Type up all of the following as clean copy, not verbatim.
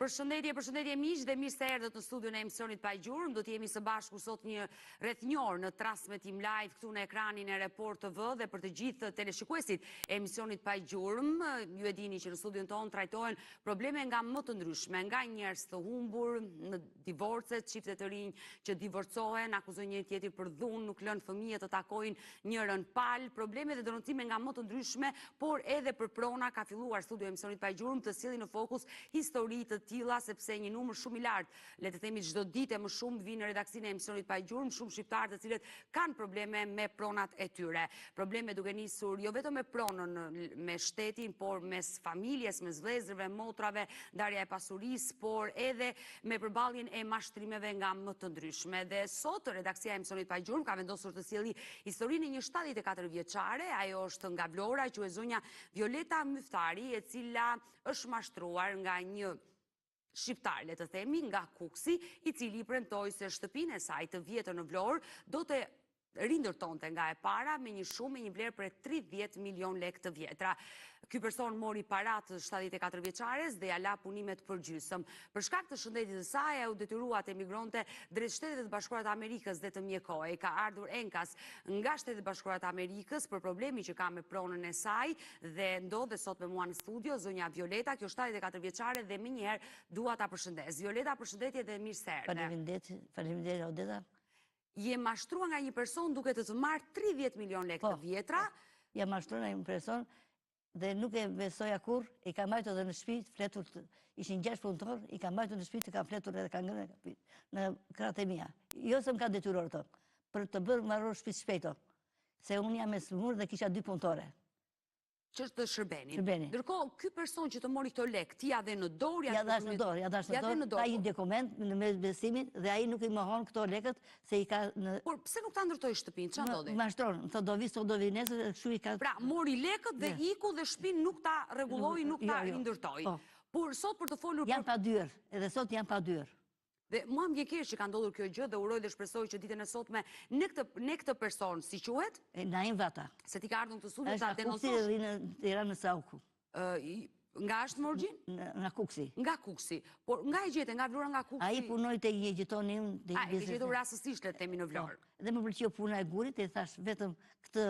Përshëndetje miq dhe mirë se erdhët në studion e emisionit Pa Gjurmë. Do të jemi së bashku sot rreth një orë në transmetim live këtu në ekranin e Report TV dhe për të gjithë teleshikuesit e emisionit Pa Gjurmë. Ju e dini që në studion tonë trajtohen probleme nga më të ndryshme, nga njerëz të humbur në divorcet, çifte të rinj që divorcohen, akuzojnë njëri tjetrin për dhunë, nuk lënë fëmijët të takojnë njërin palë, probleme dhe dënoncime nga më të ndryshme, por edhe për prona ka filluar studio e emisionit Pa Gjurmë të sjellë në fokus histori të tilla, sepse një numër shumë i lartë, le të themi çdo ditë më shumë vinë në redaksinë e emisionit Pa Gjurmë, shumë shqiptarë të cilët kanë probleme me pronat e tyre. Probleme duke nisur jo vetëm me pronën me shtetin, por mes familjes, mes vëllezërve, motrave, ndarja e pasurisë, por edhe me përballjen e mashtrimeve nga më të ndryshme. Dhe sot redaksia e emisionit Pa Gjurmë ka vendosur të sjellë historinë e një 74 vjeçare, ajo është nga Vlora, quhet zonja Violeta Myftari, e cila është mashtruar nga një shqiptar, le të themi, nga Kuksi, i cili premtoi se shtëpinë e saj të vjetër në Vlorë do të rindërtonte nga e para me një vlerë për 30 milion lekë të vjetra. Ky person mori parat 74 vjeçares dhe ja la punimet përgjysëm. Për shkak të shëndetit të saj, u detyrua të emigronte drejt Shtetet e Bashkuara të Amerikës dhe të mjekojë. Ka ardhur enkas nga Shtetet e Bashkuara të Amerikës për problemi që ka me pronën e saj dhe ndodhe sot me mua në studio zonja Violeta, kjo 74 vjeçare dhe menjëherë dua ta përshëndes. Violeta, përshëndetje dhe mirë se erdhe. Faleminderit Odeta. Je mashtruar nga një person duke të marrë 30 milion lekë të vjetra. Je mashtruar nga një person dhe nuk e besoja kur, i ka mbajtur edhe në shtëpi, fletur, ishin 6 punëtor, i ka mbajtur në shtëpi, ka fletur edhe ka ngrënë në kratë e mia. Jo se më ka detyruar to, për të bërë marror shtëpi shpejto, se unë jam me smur dhe kisha 2 punëtore. Që është të Shërbeni. Ndërkohë, ky person që të mori këto lekë, ti ja dhe në dorë, ja dash në dorë, ai një dokument në mes besimit dhe ai nuk i mohon këto lekët se i ka në. Por pse nuk ta ndërtoi shtëpinë? Çfarë ndodhi? Mashtron, thotë do vi nesër, kështu i ka. Pra, mori lekët dhe iku dhe shtëpinë nuk ta rregulloi, nuk ta rindërtoi. Por sot për të folur janë pa dyer, edhe sot janë pa dyer. Dhe mua më vjen keq që ka ndodhur kjo gjë dhe uroj dhe shpresoj që ditën e sotme ne këtë person, si quhet? Naim Vata. Se ti ka ardhur në studio ta denoncosh. Është Kuksi në Tiranë në Sauku. Nga është më origjinë? Nga Kuksi. Nga Kuksi. Por nga e gjete, nga Vlora, nga Kuksi? Ai punoi te një gjitoni unë. Ai e gjetur rastësisht le të themi në Vlorë. Dhe më pëlqeu puna e gurit, e thash vetëm këtë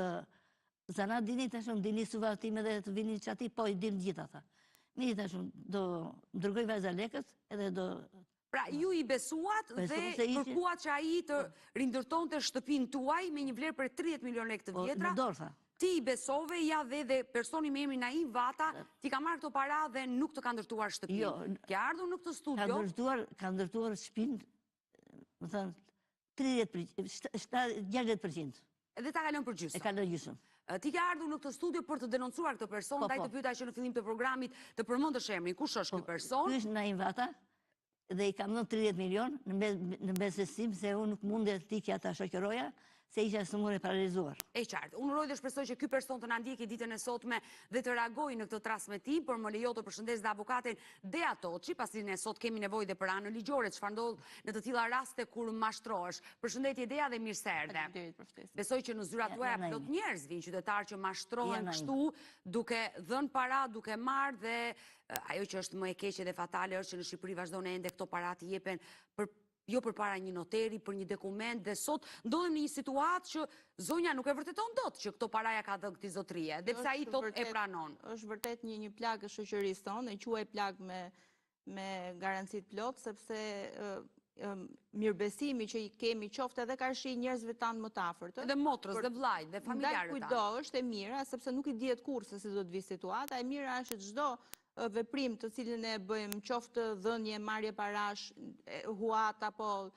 zanat dini tash unë dini suvatime dhe të vini çati, po i dim gjithë ata. Mi tash do dërgoj vajza lekët edhe do. Pra, ju i besuat dhe kërkuat që ai të rindërtonte shtëpinë tuaj me një vlerë për 30 milion lekë të vjetra. Në dorë, tha. Ti i besove, ja dhe personi me emrin Naim Vata, ti ka marrë këto para dhe nuk të ka ndërtuar shtëpinë. Jo. Ke ardhur në këtë studio. Ka ndërtuar shtëpinë, më thënë, 60%. Edhe ta ka lënë përgjysëm. E ka lënë gjysëm. Ti ke ardhur në këtë studio për të denoncuar këtë person, ndaj të pyeta që në fillim të programit të përmendësh emrin. Kush është ky person? Ky është Naim Vata. Dhe i kam dhënë 30 milion në besim se unë nuk mundet ti që ata shoqëroja, se isha sëmur e paralizuar. E qartë, unë uroj dhe shpresoj që ky person të na ndjeki ditën e sotme dhe të reagojë në këtë transmetim, por më lejo të përshëndes dhe avokatin Dea Toçi, pasi ne sot kemi nevojë dhe për anën ligjore, çfarë ndodh në të tilla raste kur mashtrohesh. Përshëndetje Dea dhe mirë se erdhe. Besoj që në zyrat tuaja plot njerëz vinë qytetarë që mashtrohen kështu, duke dhënë para, duke marrë dhe ajo që është më e keqe dhe fatale është që në Shqipëri vazhdon ende këto para të jepen jo përpara një noteri, për një dokument, dhe sot ndodhem në një situatë që zonja nuk e vërteton dot që këto paraja ka dhënë këtij zotërie, dhe pse ai thotë e pranon. Është vërtet një plagë e shoqërisë tonë, e quaj plagë me garanci të plot, sepse mirëbesimi që i kemi qoftë edhe karshi njerëzve tanë më të afërt. Dhe motrës, dhe vllajt, dhe familjarët tanë. Ndaj kujdo është e mira, sepse nuk i dihet kurrë se si do të vi situata, e mira është çdo veprim të cilin e bëjmë, qoftë dhënje, marrje parash, huat apo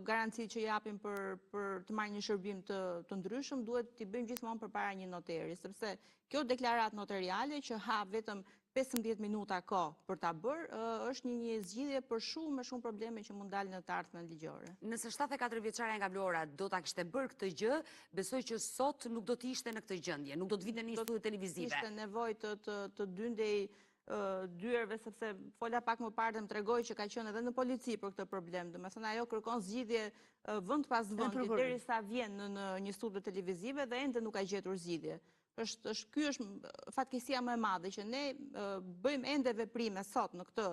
garanci që japim për të marrë një shërbim të ndryshëm, duhet t'i bëjmë gjithmonë përpara një noteri, sepse kjo deklaratë notariale që ha vetëm 15 minuta kohë për ta bërë, është një zgjidhje për shumë probleme që mund dalë në të ardhmen ligjore. Nëse 74 vjeçare nga Vlora do ta kishte bërë këtë gjë, besoj që sot nuk do të ishte në këtë gjendje, nuk do të vinte në një studio televizive. Ishte nevojë të dyndej dyerve, sepse fola pak më parë dhe më tregoi që ka qenë edhe në polici për këtë problem. Domethënë ajo kërkon zgjidhje vend pas vendi derisa vjen në një studio televizive dhe ende nuk ka gjetur zgjidhje. Ky është fatkeqësia më e madhe që ne bëjmë ende veprime sot në këtë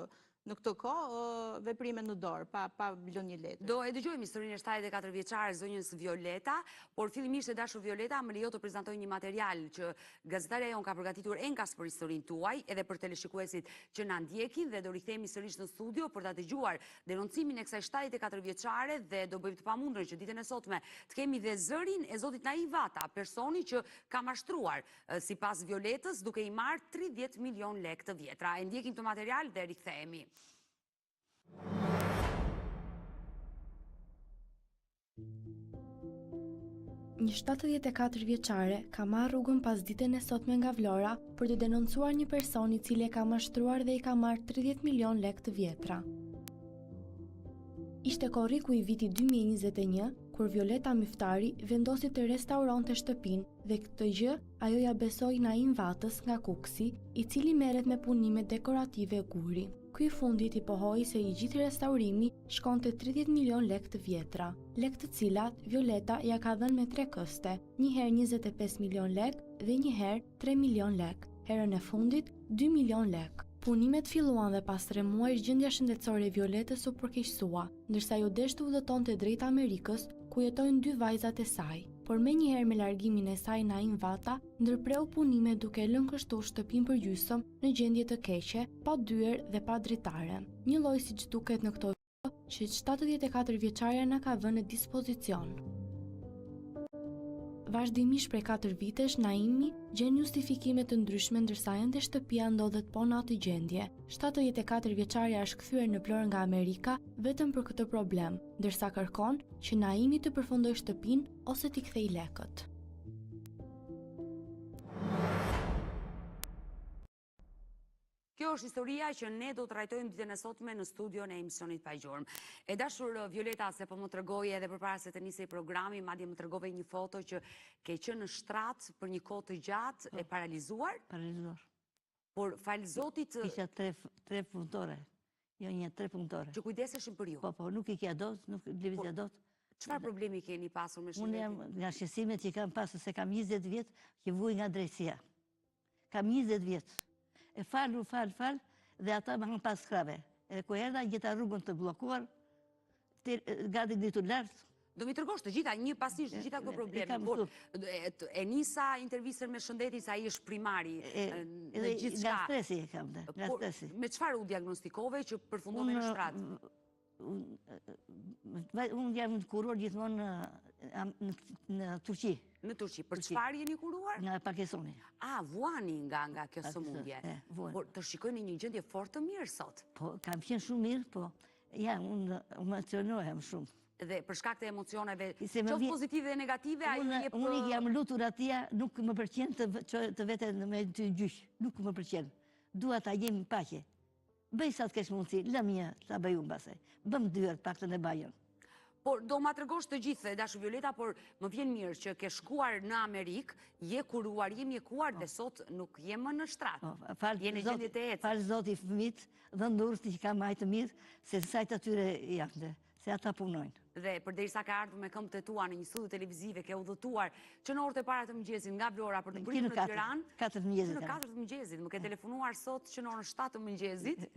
në këtë kohë veprime në dorë, pa lënë një letër. Do e dëgjojmë historinë e 74 vjeçare zonjës Violeta, por fillimisht e dashur Violeta më lejo të prezantoj një material që gazetarja jon ka përgatitur enkas për historinë tuaj, edhe për teleshikuesit që na ndjekin, dhe do rikthehemi sërish në studio për ta dëgjuar denoncimin e kësaj 74 vjeçare dhe do bëjmë të pamundurën që ditën e sotme të kemi dhe zërin e zotit Naim Vata, personi që ka mashtruar sipas Violetës duke i marrë 30 milion lekë të vjetra. E ndjekim të material dhe rikthehemi. Një 74 vjeçare ka marrë rrugën pas ditën e sotme nga Vlora për të denoncuar një person i cili e ka mashtruar dhe i ka marrë 30 milion lekë të vjetra. Ishte korriku i viti 2021, kur Violeta Miftari vendosi të restauronte shtëpinë dhe këtë gjë ajo ja besoi Naim Vatës nga Kuksi, i cili merret me punime dekorative guri. Ky fundit i pohoi se i gjithë restaurimi shkonte 30 milion lekë të vjetra, lekë të cilat Violeta ja ka dhënë me 3 këste, një herë 25 milion lekë dhe një herë 3 milion lekë, herën e fundit 2 milion lekë. Punimet filluan dhe pas 3 muajsh gjendja shëndetësore e Violetës u përkeqësua, ndërsa ajo deshte udhëtonte drejt Amerikës, ku jetojnë 2 vajzat e saj. Por menjëherë me largimin e saj Naim Vata ndërpreu punime duke lënë kështu shtëpinë përgjysmë në gjendje të keqe, pa dyer dhe pa dritare. Një lloj siç duket në këto video që 74 vjeçaria na ka vënë në dispozicion. Vazhdimisht prej 4 vitesh, Naimi gjen justifikime të ndryshme ndërsa ende shtëpia ndodhet po në atë gjendje. 74 vjeçaria është kthyer në Vlorë nga Amerika vetëm për këtë problem, ndërsa kërkon që Naimi të përfundojë shtëpinë ose t'i kthejë lekët. Kjo është historia që ne do të trajtojmë ditën e sotme në studion e emisionit Pa Gjurmë. E dashur Violeta, se po më tregoje edhe përpara se të nisej programi, madje më tregove një foto që ke qenë në shtrat për një kohë të gjatë e paralizuar. Paralizuar. Por fal Zotit Kisha 3 punëtore. Jo një 3 punëtore. që kujdeseshin për ju. Po, nuk i kja dot, nuk lëvizja dot. Çfarë problemi keni pasur me Unë shëndetin? jam nga shqesimet që kam pasur se kam 20 vjet që vuj nga drejtësia. Kam 20 vjet. E fal, dhe ata më kanë pas krave. E ku erdha gjitha rrugën të bllokuar, gati gritur lart. Do mi tregosh të gjitha, një pasisht të gjitha këto probleme. Por e nisa intervistën me shëndetin se ai është primari në gjithçka. Nga stresi e kam dhe, nga stresi. Me çfarë u diagnostikove që përfundove në shtrat? Unë jam kuror gjithmonë në Turqi. Në Turqi. Për çfarë jeni kuruar? Nga Pakistani. Vuani nga kjo sëmundje. Por të shikoj në një gjendje fort të mirë sot. Po, kam qenë shumë mirë, po unë emocionohem shumë. Dhe për shkak të emocioneve, qoftë pozitive dhe negative, unë jam lutur atia, nuk më pëlqen të vete me të gjyq, nuk më pëlqen. Dua ta jem paqe. Bëj sa të kesh mundësi, lëmje ta bëj unë pastaj. Bëm dyert paktën e bajën. Por do ma tregosh të gjithë, dashur Violeta, por më vjen mirë që ke shkuar në Amerikë, je kuruar, je mjekuar dhe sot nuk je më në shtrat. Je në gjendje të ecë. Falë Zoti fëmijët dhe ndurës që ka majtë mirë, se sajt atyre janë, se ata punojnë. Dhe përderisa ka ardhur me këmbët e tua në një studio televizive, ke udhëtuar që në orët e para të mëngjesit nga Vlora për të pritur në Tiranë. Në 4 të mëngjesit. Në 4 të mëngjesit, më ke telefonuar sot që në orën 7 të mëngjesit.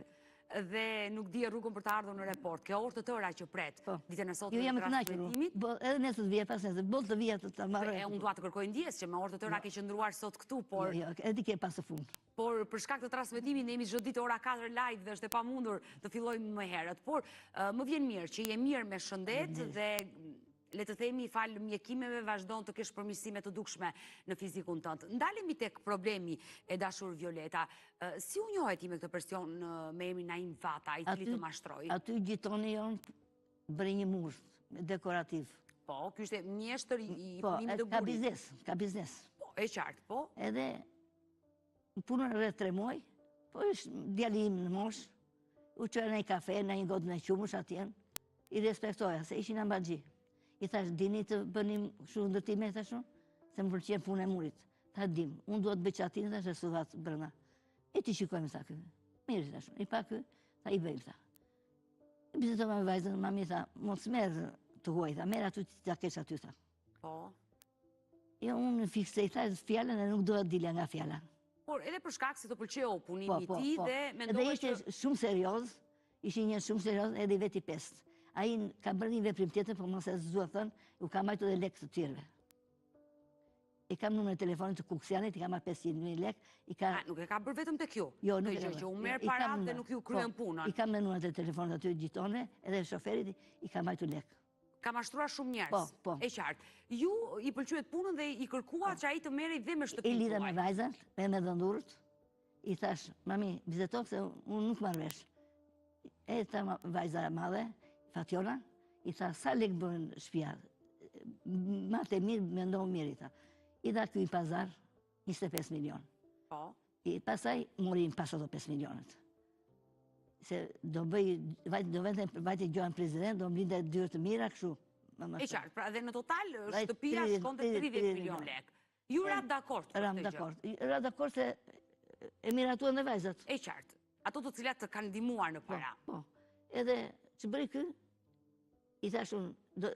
Dhe nuk di rrugën për të ardhur në report. Kjo orë të tëra që pret, ditën e sotme të transmetimit. Edhe nesër të vija, pas nesër, boll të vija të marrë. Unë dua të kërkoj ndjes që me orë të tëra ke qëndruar sot këtu, por... Jo, edhe ke pas të fund. Por për shkak të transmetimit ne jemi çdo ditë ora 4 live dhe është e pamundur të fillojmë më herët. Por më vjen mirë që je mirë me shëndet dhe le të themi fal mjekimeve vazhdon të kesh përmirësime të dukshme në fizikun tënd. Ndalemi tek problemi e dashur Violeta. Si u njohet ti me këtë person me emrin Naim Vata, i cili të mashtroi? Aty gjitoni jonë bëri një mur dekorativ. Po, ky ishte mjeshtër i punimit të burit. Ka biznes. Po, e qartë, po. Edhe punën rreth 3 muaj, po është djalim në mosh, u çoi në një kafe, në një gotë në qumësh atjen, i respektoja se ishin ambaxhi. I thash, dini të bënim shumë ndërtime, thashun, se më pëlqen punë e murit. Tha, dim, unë duhet bëj qatin, thash, e suvat brenda. E ti shikojmë, tha kë. Mirë, thashun, i pa kë, tha, i bëjmë, tha. Bizetova me vajzën, mami, tha, mos merë të huaj, tha, merë aty të kesh aty, tha. Po. Jo, unë fiksej, tha, fjallën e nuk duhet dilja nga fjalla. Por edhe për shkak se të pëlqeu punimi i tij dhe mendova që... Edhe ishte shumë serioz, Ishin një shumë serioz edhe i veti 5. Ai ka bërë një veprim tjetër, por mos e zua thënë, u ka marrë edhe lekë të tjerëve. I kam numrin e telefonit të Kuksianit, i ka marrë 500.000 lekë, Nuk e ka bërë vetëm tek ju. Jo, nuk Kjo që u merr parat dhe nuk ju kryen punën. I kam me numrat e telefonit aty gjitone, edhe shoferit i ka marrë lekë. Ka mashtruar shumë njerëz. Po. E qartë. Ju i pëlqyet punën dhe i kërkuat që ai të merrej dhe me I shtëpinë lidha me tuaj. vajzat, me dhëndurët, i thash, mami, vizeto se unë nuk marrë vesh. E ta vajza madhe, Fationa, i tha, sa lekë bën shtëpia? Matë e mirë, me ndohë mirë, i tha. I dha ky i pazar, 25 milion. Po. I pasaj morin pas ato 5 milionët. Se do vajte gjohen prezident, do mblinte dyrë të mira, kështu. E qartë, pra dhe në total shtëpia shkonte 30 milion lekë. Ju rat dakord për Ram këtë gjë. dakord. Ra dakord se e miratuan dhe vajzat. E qartë. Ato të cilat të kanë ndihmuar në para. Po. Edhe që bëri ky, i thash unë,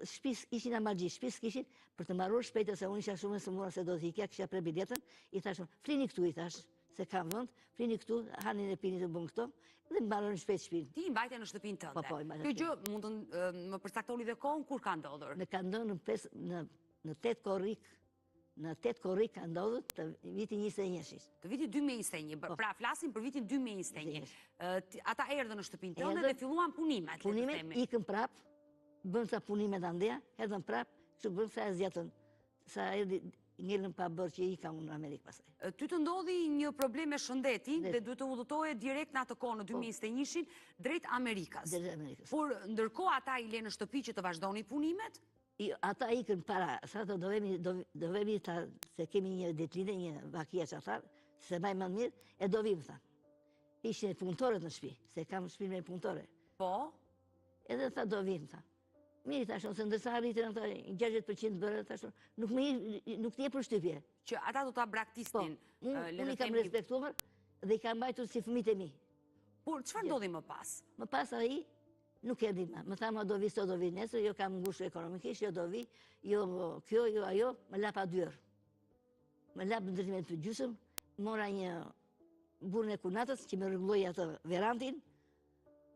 shpis ishin amargji, shpis kishin, për të marrur shpejt, se unë isha shumë e sëmura se do të hikja, kisha pre biletën, i thash unë, flini këtu, i thash, se kam vënd, flini këtu, hanin e pini të bën këto, dhe mbarën shpejt shpinë. Ti i mbajte në shtëpinë tënde. Po, i mbajte Kjo gjë mund të më përcaktoni dhe kohën kur ka ndodhur. Në ka ndodhur në 8 korrik, në 8 korrik ka ndodhur të vitin 21-shit. Të vitit 2021, pra flasim për vitin 2021. Ata erdhën në shtëpinë tënde dhe filluan punimet. Punimet ikën prap, bën sa punimet andeja, erdhën prap, që bën sa e zjatën, sa erdhi ngellën pa bërë që i ka unë në Amerikë pasaj. Ty të ndodhi një problem me shëndetin dhe duhet të udhëtoje direkt në atë kohë në 2021 drejt Amerikas. Drejt Amerikës. Por ndërkohë ata i lenë në shtëpi që të vazhdoni punimet? Ata ikën para, sa të do vemi se kemi një detlinde, një vakia që atar, se maj më mirë, e do vim, tha. Ishin punëtorët në shtëpi, se kam shtëpi me punëtore. Po? Edhe tha do vim, tha. Mirë, thashon, se ndërsa arritën ata 60% bërë, thashon, nuk t'je për shtypje. Që ata do t'a braktisnin. Unë i kam respektuar dhe i kam bajtur si fëmijët e mi. Por, çfarë ndodhi më pas? Më pas ai nuk e di më. Më tha, do vi sot, do vi nesër, jo kam ngushur ekonomikisht, jo do vi, jo kjo, jo ajo, më lapa dyër. Më lap ndërtimet të gjysëm, mora një burrën e kunatës që më rregulloi atë verandin,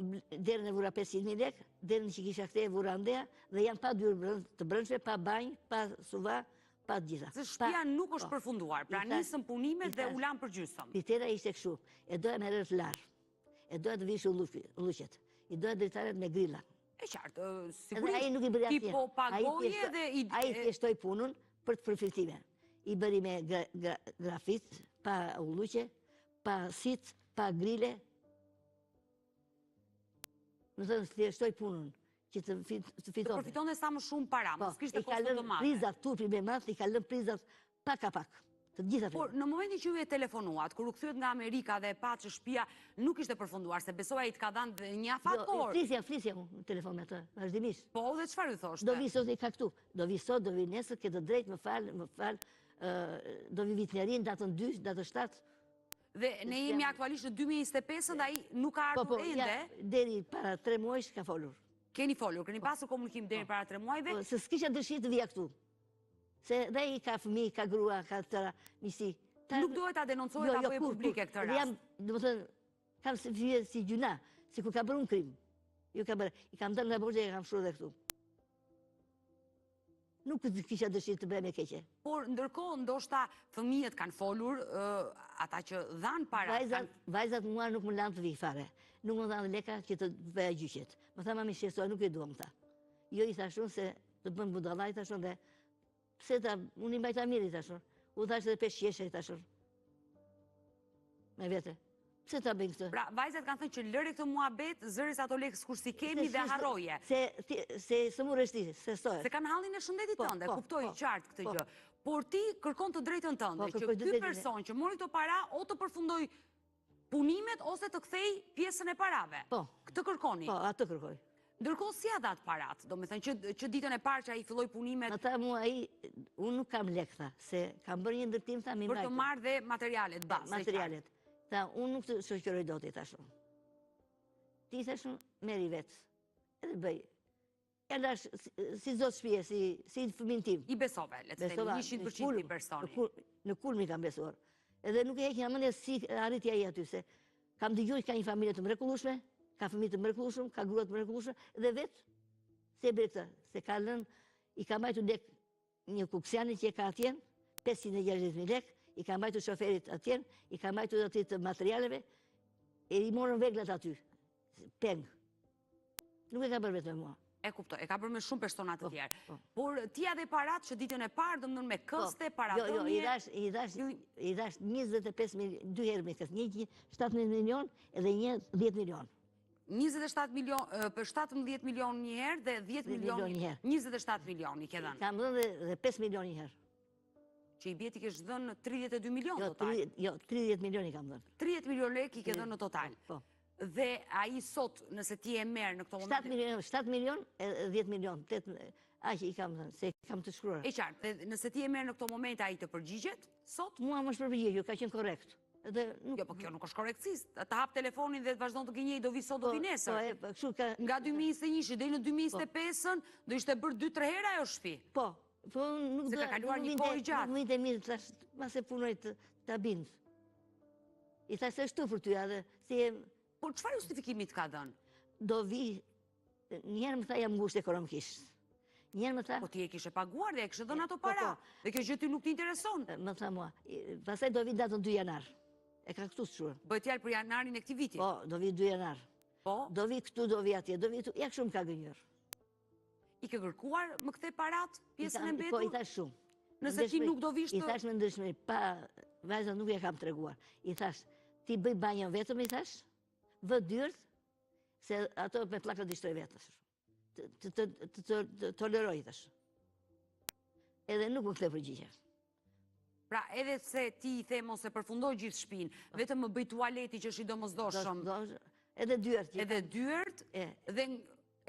derën e vura 500.000 lekë, derën që kisha këte e vura ndeja, dhe janë pa dyrë të brendshme, pa banjë, pa suva, pa gjitha. Se shtëpia nuk është përfunduar, pra nisën punimet dhe u lanë për gjysëm. Kritera ishte kështu, e doja me rrët larë, e doja të vishë luqet, i doja dritaret me grilla. E qartë, sigurisht, ti po pagoje dhe a i thjeshtoj punën për të përfiltime. I bëri me grafit, pa luqe, pa sit, pa grille. Më thënë, thjeshtoj punën, që të fitone. Të përfitone sa më shumë para, mos kishte kosto të madhe. Prizat, turpi me math, i ka lënë prizat pak a pak. Por në momentin që ju e telefonuat, kur u kthyet nga Amerika dhe pa që shtëpia nuk ishte përfunduar, se besoja i t'ka dhënë një afat por. Flisja në telefon me të, vazhdimisht. Po, dhe çfarë ju thoshte? Do vi sot i ka këtu, do vi sot, do vi nesër, ke të drejt, më fal, do vi vitnerin, datën 2, datën 7. Dhe ne jemi aktualisht në 2025 dhe ai nuk ka ardhur ende. Deri para 3 muajsh ka folur. Keni folur, keni pasur komunikim deri para 3 muajve? Se s'kisha dëshirë të vija këtu. Se dhe i ka fëmijë, ka grua, ka tëra misi. Nuk duhet ta denoncohet apo e publike këtë rast? Do të thënë, kam si gjuna, si ku ka bërë un krim. Jo ka bërë, i kam dhënë nga borxhe e kam shkruar dhe këtu. Nuk kisha dëshirë të bëj me keqe. Por ndërkohë ndoshta fëmijët kanë folur, ata që dhanë para. Vajzat mua nuk më lanë të vi fare. Nuk më dhanë leka që të bëja gjyqet. Më tha mami shqetësoj, nuk e duam ta. Jo i thashun se të bën budallaj thashun dhe pse ta, unë i mbajta mirë i thashun. U thash edhe 5 qeshe i thashun. Me vete. Pse ta bëjnë këtë? Pra, vajzat kanë thënë që lëre këtë muhabet, zëris ato lekë kur si kemi dhe harroje. Se së mu reshti, se stoje. Se kanë hallin e shëndetit tënde, kuptoj qartë këtë gjë. Por ti kërkon të drejtën tënde, që ky person që mori këto para, o të përfundoj punimet, ose të kthej pjesën e parave. Po. Këtë kërkoni? Po, atë kërkoj. Ndërkohë si a datë parat, do me thënë që ditën e parë që a i filloj punimet... Në ta mua unë nuk kam lek, tha, se kam bërë një ndërtim, tha, mi mbajtë. Për të marrë dhe materialet, bazë. Materialet. Tha, unë nuk të shoqëroj do t'i thashun. Ti thashun, meri vetë. Edhe bëj. E lash, si zotë shpije, si fëmin tim. I besove, letë të temi, 100% i personi. Në kulmi kam besuar. Edhe nuk e hekja mënje si arritja i aty, se kam dëgjuar ka një familje të mrekullueshme, ka fëmijë të mrekullueshëm, ka grua të mrekullueshme dhe vetë se e bërë këtë, se ka lënë, i ka mbajtur lek një kupsiani që e ka atjen, 560.000 lek, i ka mbajtur shoferit atjen, i ka mbajtur aty të materialeve, e i morën veglat aty, peng. Nuk e ka bërë vetëm mua. E kuptoj, e ka bërë me shumë persona të tjerë. Por ti dhe parat që ditën e parë, domethënë me këste, paradhënie. Jo, i dash 25 milion, dy herë me këste, një 17 milion edhe një 10 milion. 27 milion, për 17 milion një herë dhe 10 milion një herë. 27 milion i ke dhënë. Kam dhënë dhe 5 milion një herë. Që i bjeti kesh dhënë 32 milion total. Jo, 30 milion i kam dhënë. 30 milion lek i ke dhënë në total. Dhe a i sot, nëse ti e merë në këto moment... 7 milion e 10 milion. Aq i kam thënë, se kam të shkruar. E qartë, nëse ti e merë në këto moment, a i të përgjigjet, sot? Mua më shpërgjigju, ka qenë korrekt. Jo, po kjo nuk është korrektësisht. Të hap telefonin dhe të vazhdon të gënjej, do vi sot, do vi nesër. Nga 2021 deri në 2025 do ishte bërë 2-3 hera ajo shtëpi. Po, nuk se ka kaluar një kohë gjatë. Nuk vinte mirë, thash, mase punoj të bind. I thash se shtu për ty, edhe si e... Por çfarë justifikimi të ka dhënë? Do vi, njerë më tha jam ngushtë ekonomikisht. Njerë më tha... Po ti e kishe paguar dhe e kishe dhënë ato para. Dhe kjo gjë ty nuk t'intereson. Më tha mua, pastaj do vi datën 2 janar. E ka këtu shuar. Bëhet fjalë për janarin e këtij viti. Po, do vi 2 janar. Po? Do vi këtu, do vi atje, do vi këtu. Ja shumë ka gënjur. I ke kërkuar më kthe parat, pjesën e mbetur? Po, i thash shumë. Nëse ti nuk do vish të... I thash me ndryshmëri, pa, vajza nuk e kam treguar. I thash, ti bëj banjën vetëm, i thash, vë dyrt, se ato me plakët i shtoj vetës. Të toleroj, thash. Edhe nuk më kthe përgjigje. Pra, edhe se ti i the mos e përfundoj gjithë shtëpinë, vetëm më bëj tualeti që është i domosdoshëm. Edhe dyert. Edhe dyert, dhe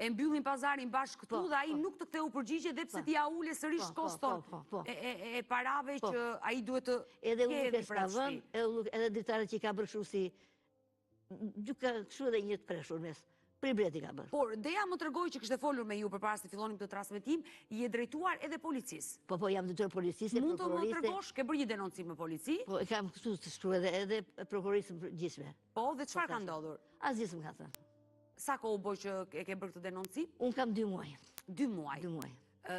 e mbyllin pazarin bashkë këtu dhe ai nuk të ktheu përgjigje dhe pse ti ja ule sërish koston e parave që ai duhet të edhe unë për atë edhe dritarët që i ka bërë kështu si gjyka kështu edhe një të preshur mes. Pribreti ka bërë. Por, Deja më tregoi që kishte folur me ju përpara se fillonim këtë transmetim, i e drejtuar edhe policisë. Po, jam drejtuar policisë, mund të më tregosh, ke bërë një denoncim me polici? Po, e kam kështu të shkruar edhe prokurorisë përgjithshme. Po, dhe çfarë ka ndodhur? Asgjë s'm ka thënë. Sa kohë u bë që e ke bërë këtë denoncim? Unë kam 2 muaj. 2 muaj. 2 muaj.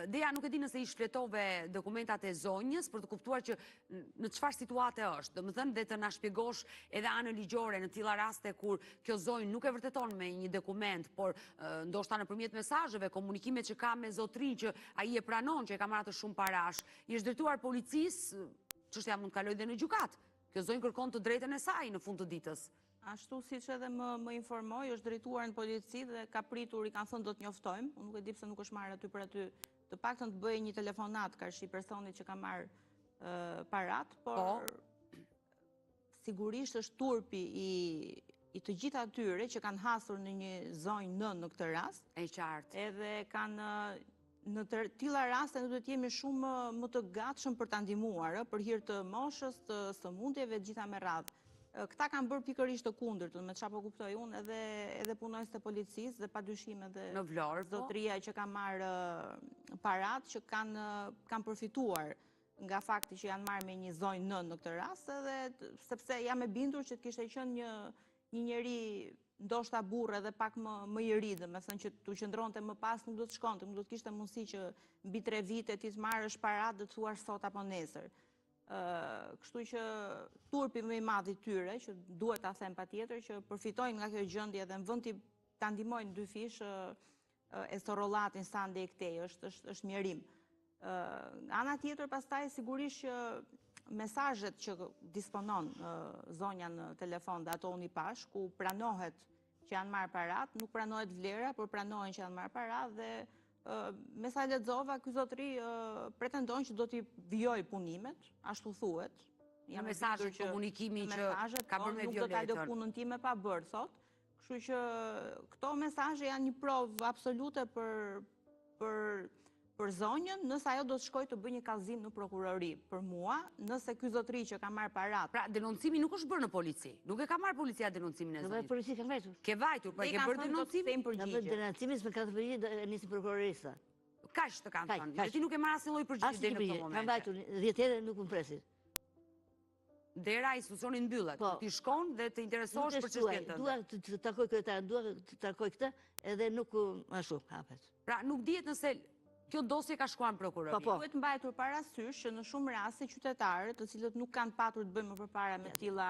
Deja, nuk e di nëse i shfletove dokumentat e zonjës për të kuptuar që në çfarë situate është. Domethënë dhe të na shpjegosh edhe anën ligjore në tilla raste kur kjo zonjë nuk e vërteton me një dokument, por ndoshta nëpërmjet mesazheve, komunikimet që ka me zotrin që ai e pranon që e ka marrë të shumë parash. I është drejtuar policisë, çështja mund të kalojë dhe në gjykat. Kjo zonjë kërkon të drejtën e saj në fund të ditës. Ashtu si që edhe më informoj, është drejtuar në polici dhe ka pritur, i kanë thënë do të njoftojmë. Unë nuk e di pse nuk është marrë aty për aty. Të paktën të bëjë një telefonat karshi personit që ka marrë parat, por sigurisht është turpi i të gjitha atyre që kanë hasur në një zonjë në këtë rast. E qartë. Edhe kanë në të tilla raste ne duhet jemi shumë më të gatshëm për ta ndihmuar, për hir të moshës, të sëmundjeve, të gjitha me radhë. Këta kanë bërë pikërisht të kundërtën, me çfarë po kuptoj unë, edhe punojës të policisë dhe padyshim edhe në Vlorë, zotëria që ka marrë parat që kanë përfituar nga fakti që janë marrë me një zonjë në këtë rast, edhe sepse jam e bindur që të kishte qenë një njeri ndoshta burrë edhe pak më i ri, domethënë që tu qëndronte më pas nuk do të shkonte, nuk do të kishte mundësi që mbi 3 vite ti të marrësh parat dhe të thuash sot apo nesër. Kështu që turpi më i madh i tyre, që duhet ta them patjetër, që përfitojnë nga kjo gjendje dhe në vend ta ndihmojnë 2 fish e Sorollatin Sande Ektej, është mjerim. Ana tjetër pastaj sigurisht që mesazhet që disponon zonja në telefon dhe ato unë i pash, ku pranohet që janë marrë parat, nuk pranohet vlera, por pranohen që janë marrë parat dhe me sa lexova, ky zotëri pretendon që do t'i vijoj punimet, ashtu thuhet. Në mesazhet komunikimi që ka bërë me Violetën. Nuk do ta lë punën time pa bërë, thot. Kështu që këto mesazhe janë një provë absolute për zonjën, nëse ajo do të shkojë të bëjë një kallëzim në prokurori. Për mua, nëse ky zotëri që ka marrë parat. Pra, denoncimi nuk është bërë në polici. Nuk e ka marrë policia denoncimin e zonjës. Policia ka vajtur. Ke vajtur, po e ke bërë denoncimin? Ka bërë denoncimin, s'më ka të përgjigje, nisi prokurorisë. Kaq të kanë thënë. Dhe ti nuk e marr asnjë lloj përgjigje deri në këtë moment. Kam vajtur 10 herë nuk më presin. dera institucionin mbyllet. Po. Ti shkon dhe të interesohesh për çështjen tënde. Dua të takoj kryetarin, dua të takoj këtë, edhe nuk ashtu hapet. Pra nuk dihet nëse kjo dosje ka shkuar në prokurori. Po. Duhet mbajtur parasysh që në shumë raste qytetarët, të cilët nuk kanë patur të bëjmë më përpara me tilla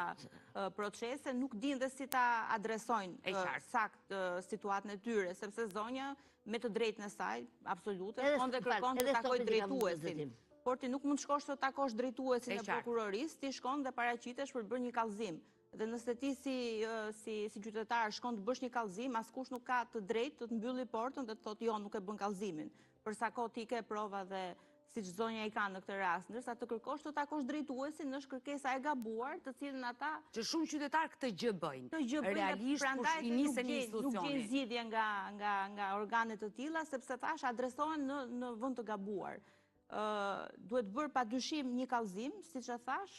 procese, nuk dinë dhe si ta adresojnë sakt situatën e tyre, sepse zonja me të drejtën e saj, absolute, shkon dhe kërkon të takoj drejtuesin. Por ti nuk mund shkosh të takosh drejtuesin e prokurorisë, ti shkon dhe paraqitesh për bërë një kallëzim. Dhe nëse ti si qytetar shkon të bësh një kallëzim, askush nuk ka të drejtë të mbylli portën dhe të thotë jo, nuk e bën kallëzimin. Për sa kohë ti ke prova dhe siç zonja i ka në këtë rast, ndërsa të kërkosh të takosh drejtuesin është kërkesa e gabuar, të cilën ata që shumë qytetar këtë gjë bëjnë. Realisht kur i nisen një institucioni. Nuk gjen zgjidhje nga organet të tilla, sepse thash adresohen në vend të gabuar. Duhet bërë padyshim një kallëzim, siç e thash,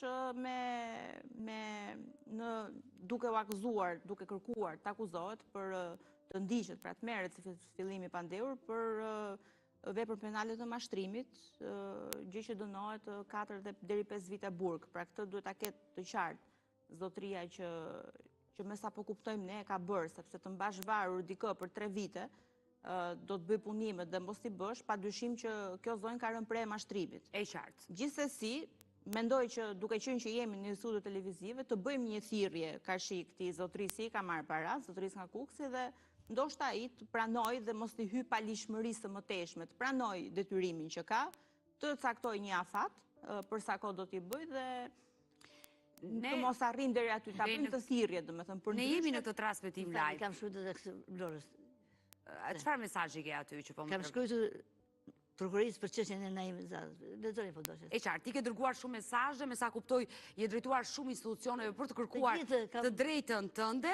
duke u akuzuar, duke kërkuar të akuzohet për të ndiqet, pra të merret si fillimi pandehur për vepër penale të mashtrimit, gjë që dënohet 4 deri 5 vite burg. Pra këtë duhet ta ketë të qartë zotëria që me sa po kuptojmë ne ka bërë, sepse të mbash varur dikë për 3 vite, do të bëj punimet dhe mos t'i bësh, padyshim që kjo zonjë ka rënë pre mashtrimit. E qartë. Gjithsesi, mendoj që duke qenë që jemi në studio televizive, të bëjmë një thirrje karshi këtij zotërisë ka marrë para, zotërisë nga Kuksi, dhe ndoshta ai të pranoj dhe mos t'i hyj palishmërisë së mëtejshme, të pranoj detyrimin që ka, të caktoj një afat për sa kohë do t'i bëj dhe të mos arrin deri aty ta bëjmë të thirrje, domethënë për ne jemi në këtë transmetim live. Kam shkruar edhe Vlorës. Çfarë mesazhi ke aty që po më Kam shkruar prokurorisë për çështjen e Naim Zadës. Lexoni po dosjes. E qartë, ti ke dërguar shumë mesazhe, me sa kuptoj, je drejtuar shumë institucioneve për të kërkuar të drejtën tënde.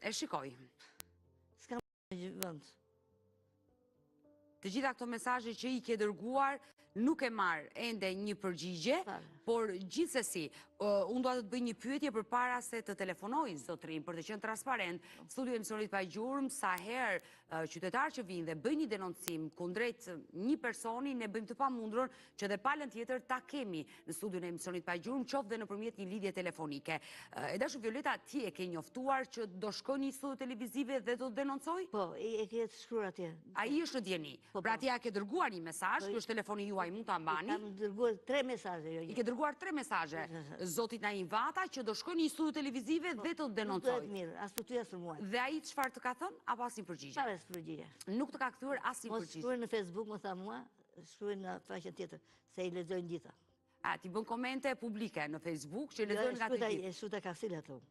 E shikoj. S'kam vend. Të gjitha këto mesazhe që i ke dërguar nuk e marr ende një përgjigje, por gjithsesi, unë do të bëj një pyetje përpara se të telefonoj zotrin për të qenë transparent. Studio emisionit pa gjurmë, sa herë qytetarë që vinë dhe bëjnë një denoncim kundrejt një personi, ne bëjmë të pamundurën që dhe palën tjetër ta kemi në studion e emisionit pa gjurmë, qoftë dhe nëpërmjet një lidhje telefonike. E dashur Violeta, ti e ke njoftuar që do shkoj në një studio televizive dhe do denoncoj? Po, e ke shkruar atje. Ai është në dieni. Pra ti ja ke dërguar një mesazh, ky është telefoni juaj, mund ta mbani. Kam dërguar 3 mesazhe. I ke dërguar 3 mesazhe zotit Naim Vata që do shkojë në një studio televizive dhe të denoncoj. Mirë, as për ty as për mua. Dhe ai çfarë të ka thënë apo asnjë përgjigje? Çfarë përgjigje? Nuk të ka kthyer asnjë Mos përgjigje. shkruaj në Facebook, më tha mua, shkruaj në faqen tjetër, se i lexojnë gjitha. A ti bën komente publike në Facebook që lexojnë nga të gjithë? E shuta Kastile ato.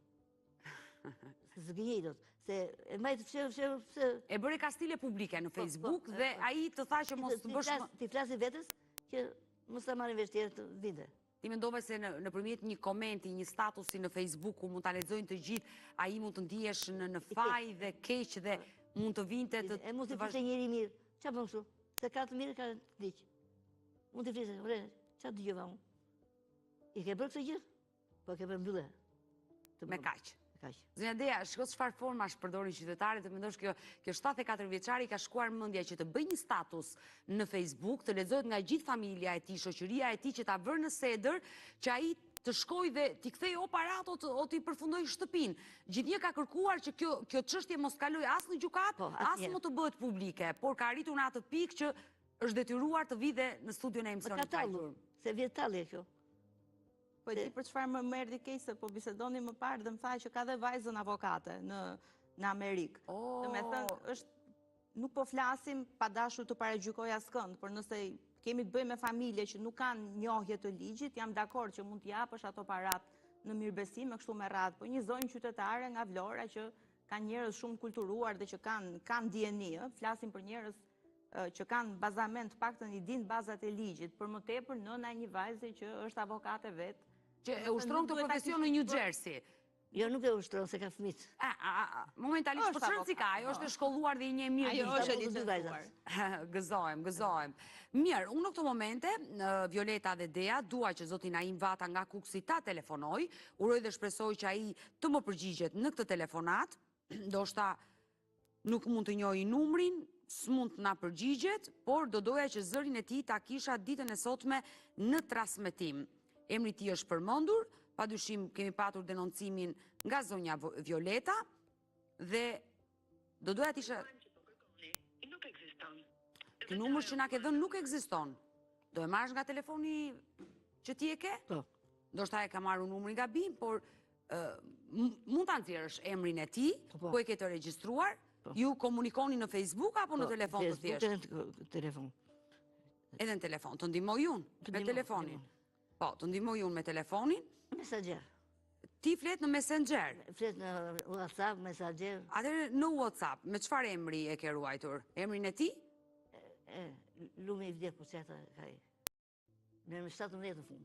Zgjidhej dot, se e mbaj të fshë. E bëre Kastile publike në Facebook dhe ai të tha që mos të bësh. Ti flasi vetes që mos ta marrin vesh tjerë të vinte. Ti mendove se nëpërmjet një komenti, një statusi në Facebook ku mund ta lexojnë të gjithë, ai mund të ndihesh në faj dhe keq dhe mund të vinte të e mund të flisë njëri mirë. Çfarë bën kështu? Se ka të mirë ka të keq. Mund të flisë, ore, çfarë dëgjova unë? I ke bërë këtë gjë? Po ke bërë mbyllë. Me kaq. Kaq. Zonja Dea, shiko çfarë formash përdorin qytetarët, të mendosh kjo 74 vjeçari ka shkuar mendja që të bëj një status në Facebook, të lexohet nga gjithë familja e tij, shoqëria e tij që ta vërë në sedër, që ai të shkoj dhe t'i kthej o parato o t'i përfundoj shtëpinë. Gjithnjë ka kërkuar që kjo çështje mos kaloj as në gjykat, as më të bëhet publike, por ka arritur në atë pikë që është detyruar të vijë në studion e emisionit pa gjurmë. Se vjet talli kjo. Po e di për çfarë më erdhi keq se po bisedoni më parë dhe më tha që ka dhe vajzën avokate në Amerikë. Domethënë nuk po flasim pa dashur të paragjykoj askënd, por nëse kemi të bëjmë me familje që nuk kanë njohje të ligjit, jam dakord që mund t'japësh ato parat në mirëbesim me kështu me radhë, po një zonjë qytetare nga Vlora që kanë njerëz shumë kulturuar dhe që kanë dieni, flasim për njerëz që kanë bazament, paktën i dinë bazat e ligjit, për më tepër nëna një vajze që është avokate vetë. Që e ushtron të profesion në New Jersey. Jo, nuk e ushtron, se ka fëmijë. Momentalisht po çfarë si ka, ajo është e shkolluar dhe i njeh mirë. Ajo është e licenciuar. Gëzohem. Mirë, unë në këto momente, Violeta dhe Dea, dua që zoti Naim Vata nga Kuksi ta telefonoj, uroj dhe shpresoj që ai të më përgjigjet në këtë telefonat, ndoshta nuk mund të njohë numrin, s'mund të na përgjigjet, por do doja që zërin e tij ta kisha ditën e sotme në transmetim. Emri i tij është përmendur, padyshim kemi patur denoncimin nga zonja Violeta dhe do doja të isha Nuk ekziston. Ky numër që na ke dhënë nuk ekziston. Do e marrësh nga telefoni që ti e ke? Po. Ndoshta e ka marrë numrin gabim, por mund ta nxjerrësh emrin e tij, Po. ku e ke të regjistruar? Ju komunikoni në Facebook apo në telefon të thjeshtë? Facebook, telefon. Edhe në telefon. Të ndihmoj unë me ndihmoj, telefonin. Po, të ndihmoj unë me telefonin. Mesagjer. Ti flet në Messenger. Flet në WhatsApp, Mesagjer. Atëherë në WhatsApp, me çfarë emri e ke ruajtur? Emrin e tij? Lume i vdek për qeta ka i. Në 17 në fund.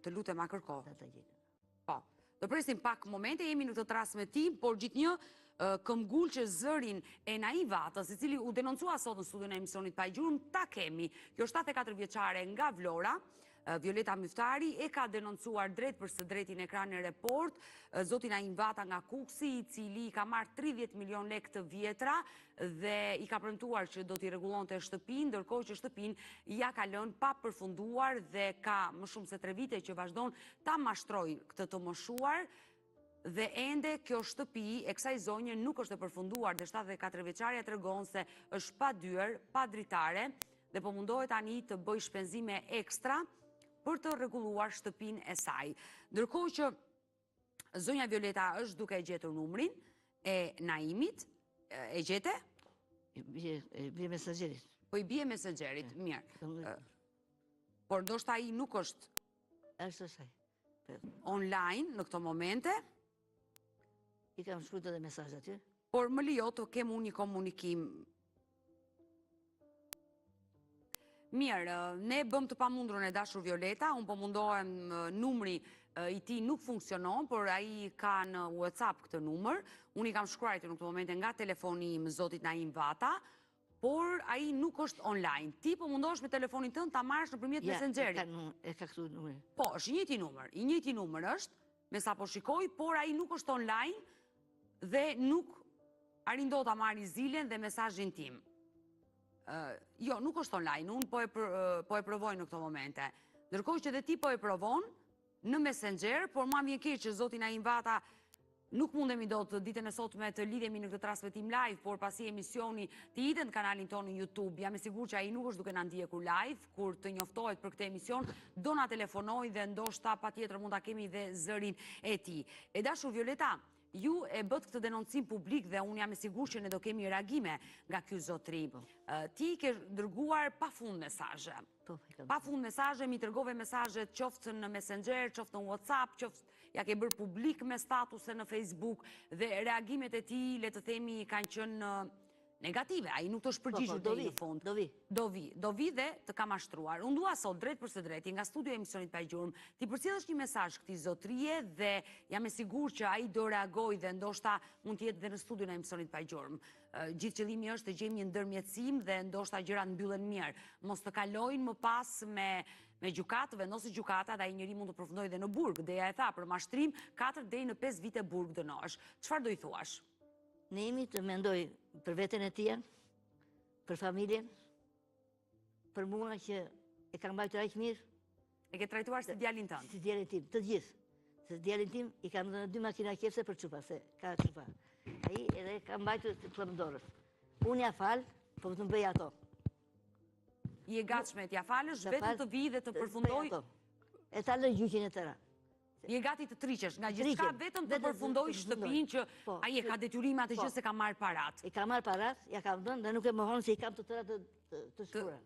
Të lutem a kërko. Ata gjithë. Po, do presim pak momente, jemi në këtë transmetim, por gjithnjë këmbgul që zërin e Naiv Atës, i cili u denoncua sot në studion e emisionit Pa i Gjurmë, ta kemi. Kjo 74 vjeçare nga Vlora, Violeta Myftari, e ka denoncuar drejt për së drejti në ekranin Report zotin Naiv Ata nga Kuksi, i cili ka marrë 30 milion lek të vjetra dhe i ka premtuar që do t'i rregullonte shtëpinë, ndërkohë që shtëpinë ja ka lënë pa përfunduar dhe ka më shumë se 3 vite që vazhdon ta mashtrojë këtë të moshuar. Dhe ende kjo shtëpi e kësaj zonje nuk është e përfunduar dhe 74 vjeçaria tregon se është pa dyer, pa dritare dhe po mundohet tani të bëj shpenzime ekstra për të rregulluar shtëpinë e saj. Ndërkohë që zonja Violeta është duke gjetur numrin e Naimit, e gjete? Bie mesagjerit. Po i bie Messengerit, mirë. Por ndoshta ai nuk është Është saj. online në këto momente. I kam shkruajtur edhe mesazh aty. Por më lejo të kem unë një komunikim. Mirë, ne bëm të pamundurën e dashur Violeta, unë po mundohem numri i tij nuk funksionon, por ai ka në WhatsApp këtë numër. Unë i kam shkruar në këtë momente nga telefoni im zotit Naiv Ata, por ai nuk është online. Ti po mundohesh me telefonin tënd ta marrësh nëpërmjet Messengerit. E ka këtu numrin. Po, është i njëjti numër. I njëjti numër është, me sa po shikoj, por ai nuk është online dhe nuk arrin dot ta marrë zilen dhe mesazhin tim. Jo, nuk është online, unë po e provoj në këto momente. Ndërkohë që dhe ti po e provon në Messenger, por mua vjen keq që zoti Naiv Ata nuk mundemi do të ditën e sotme të lidhemi në këtë transmetim live, por pasi emisioni të hitet në kanalin tonë në YouTube, jam e sigurt që ai nuk është duke na ndjekur live, kur të njoftohet për këtë emision, do na telefonoj dhe ndoshta patjetër mund ta kemi dhe zërin e tij. E dashur Violeta, ju e bët këtë denoncim publik dhe unë jam e sigurt që ne do kemi reagime nga ky zotëri. Ti ke dërguar pafund mesazhe. Pafund mesazhe, mi tregove mesazhet qoftë në Messenger, qoftë në WhatsApp, qoftë ja ke bërë publik me statuse në Facebook dhe reagimet e tij, le të themi, kanë qenë negative. Ai nuk të është përgjigjur deri në fund. Do vi dhe të ka mashtruar. Unë dua sot drejt për së drejti nga studio e emisionit Pa i Gjurmë ti përcjellësh një mesazh këtij zotërie dhe jam e sigurt që ai do reagojë dhe ndoshta mund të jetë dhe në studion e emisionit Pa i Gjurmë. Gjithë qëllimi është të gjejmë një ndërmjetësim dhe ndoshta gjërat mbyllen mirë. Mos të kalojnë më pas me gjykatë, vendosi gjykata dhe ai njeri mund të përfundojë dhe në burg. Deja e tha për mashtrim 4 deri në 5 vite burg dënohesh. Çfarë do i thuash? Ne jemi të mendoj për veten e tij, për familjen, për mua që e kam mbajtur aq mirë. E ke trajtuar si djalin tënd? Si djalin tim, të gjithë. Se djalin tim i kam dhënë 2 makina qepse për çupa, se ka çupa. Ai edhe ka mbajtur të klëmdorës. Unë ja fal, po të bëj ato. I e gatshme t'ja falësh, vetëm të vi dhe të përfundoj. E ta lë gjyqin e tëra. I e gati të triqesh, nga gjithçka vetëm të përfundoj shtëpinë që ai e ka detyrime atë gjë se ka marrë parat. I ka marrë parat, ja kam dhënë dhe nuk e mohon se i kam të tëra të shkruara.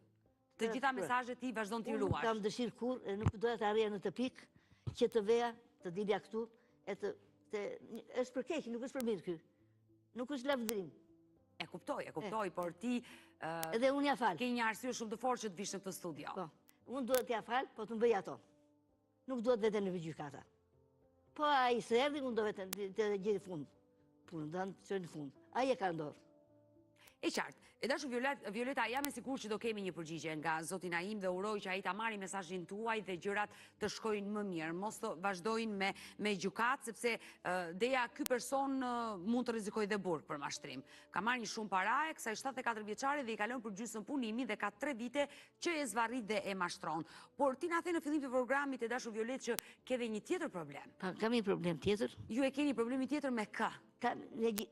Të gjitha mesazhet ti vazhdon t'i ruash. Nuk kam dëshirë kur, e nuk doja të arrija në të pikë që të veja, të dilja këtu, është për keq, nuk është për mirë ky. Nuk është lavdrim. E kuptoj, por ti edhe unë ja fal. Ke një arsye shumë të fortë që të vish në këtë studio. Po. Unë duhet t'ja fal, po të bëj ato. Nuk duhet vete në gjykata. Po ai se erdhi, unë do vete të gjej fund. Punën do të çoj në fund. Ai e ka ndorë. E qartë, e dashu Violeta, jam e sigurt që do kemi një përgjigje nga zoti Naim dhe uroj që ai ta marrë mesazhin tuaj dhe gjërat të shkojnë më mirë. Mos të vazhdojnë me gjykat, sepse deja ky person mund të rrezikojë dhe burg për mashtrim. Ka marrë një shumë para e kësaj 74 vjeçare dhe i kalon për gjysmë punimi dhe ka 3 vite që e zvarrit dhe e mashtron. Por ti na the në fillim të programit e dashur Violet që ke dhe një tjetër problem. Kam një problem tjetër. Ju e keni problemi tjetër me kë?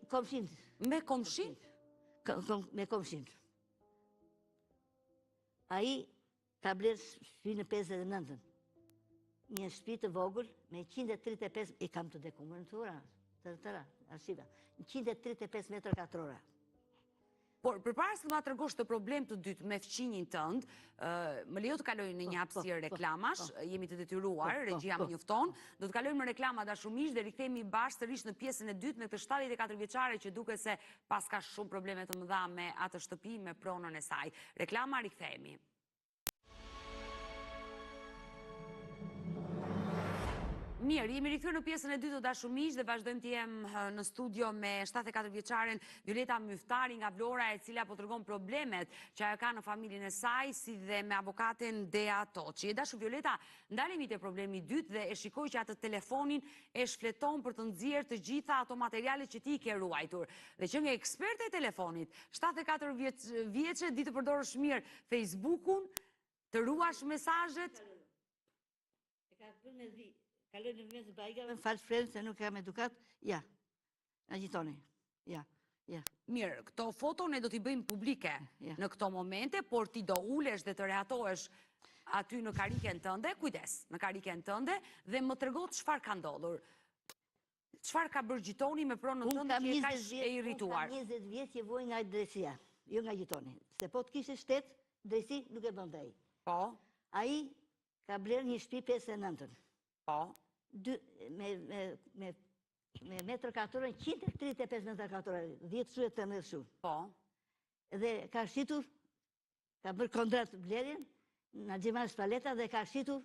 Komshin. Me komshin? Me komshin. Ai ka blerë shtëpi në 59-ën. Një shtëpi të vogël me 135, i kam të dokumentuara, të tëra, arsiva, 135 metra katrora. Por përpara se të ma tregosh të problem të dytë me fqinjin tënd, më lejo të kaloj në një hapësirë reklamash, jemi të detyruar, regjia më njofton, do të kalojmë në reklama dashumish dhe rikthehemi bashkë sërish në pjesën e dytë me këtë 74 vjeçare që duket se pas ka shumë probleme të mëdha me atë shtëpi, me pronën e saj. Reklama, rikthehemi. Mirë, jemi rikthyer në pjesën e dytë të dashumish dhe vazhdojmë të jem në studio me 74 vjeçaren Violeta Myftari nga Vlora, e cila po tregon problemet që ajo ka në familjen e saj, si dhe me avokatin Dea Toçi. E dashur Violeta, ndalemi te problemi i dytë dhe e shikoj që atë telefonin e shfleton për të nxjerrë të gjitha ato materiale që ti i ke ruajtur. Dhe që nga eksperta e telefonit, 74 vjeçe, di të përdorësh mirë Facebook-un, të ruash mesazhet. Kaloj në mes bajgave, falë shprehën se nuk kam edukat, ja, agjitoni, ja. Mirë, këto foto ne do t'i bëjmë publike në këto momente, por ti do ulesh dhe të rehatohesh aty në kariken tënde, kujdes, në kariken tënde, dhe më tregot çfarë ka ndodhur. Çfarë ka bërë gjitoni me pronën tënde që e kaq e irrituar? Unë kam 20 vjet që voj nga drejtësia, jo nga gjitoni. Se po të kishte shtet, drejtësi nuk e bënte ai. Po. Ai ka blerë një shtëpi 59-ën. Po. Me metër katrore, 135 metër katrore, 10 shuhet të mërë shumë. Po. Dhe ka shqitur, ka bërë kontrat blerjen, në Gjemal Spaleta dhe ka shqitur,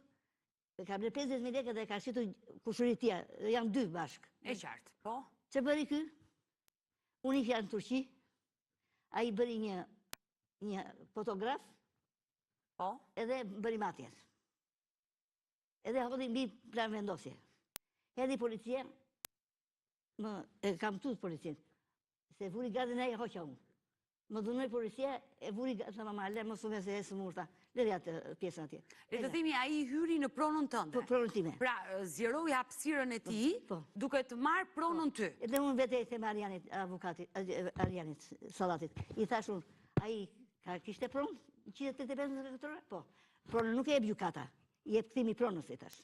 ka blerë 50.000 lekë dhe ka shqitur kushuritia, janë 2 bashkë. E qartë, po. Që bëri ky? Unë i fja në Turqi, a i bëri një fotograf, po, edhe bëri matjes. Edhe hodhi mbi plan vendosje. Hedhi policia, e kam tut policin, se vuri gazin e e hoqa unë. Më dhunoj policia, e vuri gazin, mama, le më sume se e së murta, lërja të pjesën atje. Le të themi, a i hyri në pronën tënde. Pronën time. Pra, zjeroj hapësirën e ti, duke të marë pronën ty. Edhe unë vete e theme Arjanit, avokatit, Arjanit, Sallatit. I thash unë, a i kishte pronë, 135 në këtore? Po. Pronën nuk e e bjukata. I e këthimi pronës, e tash.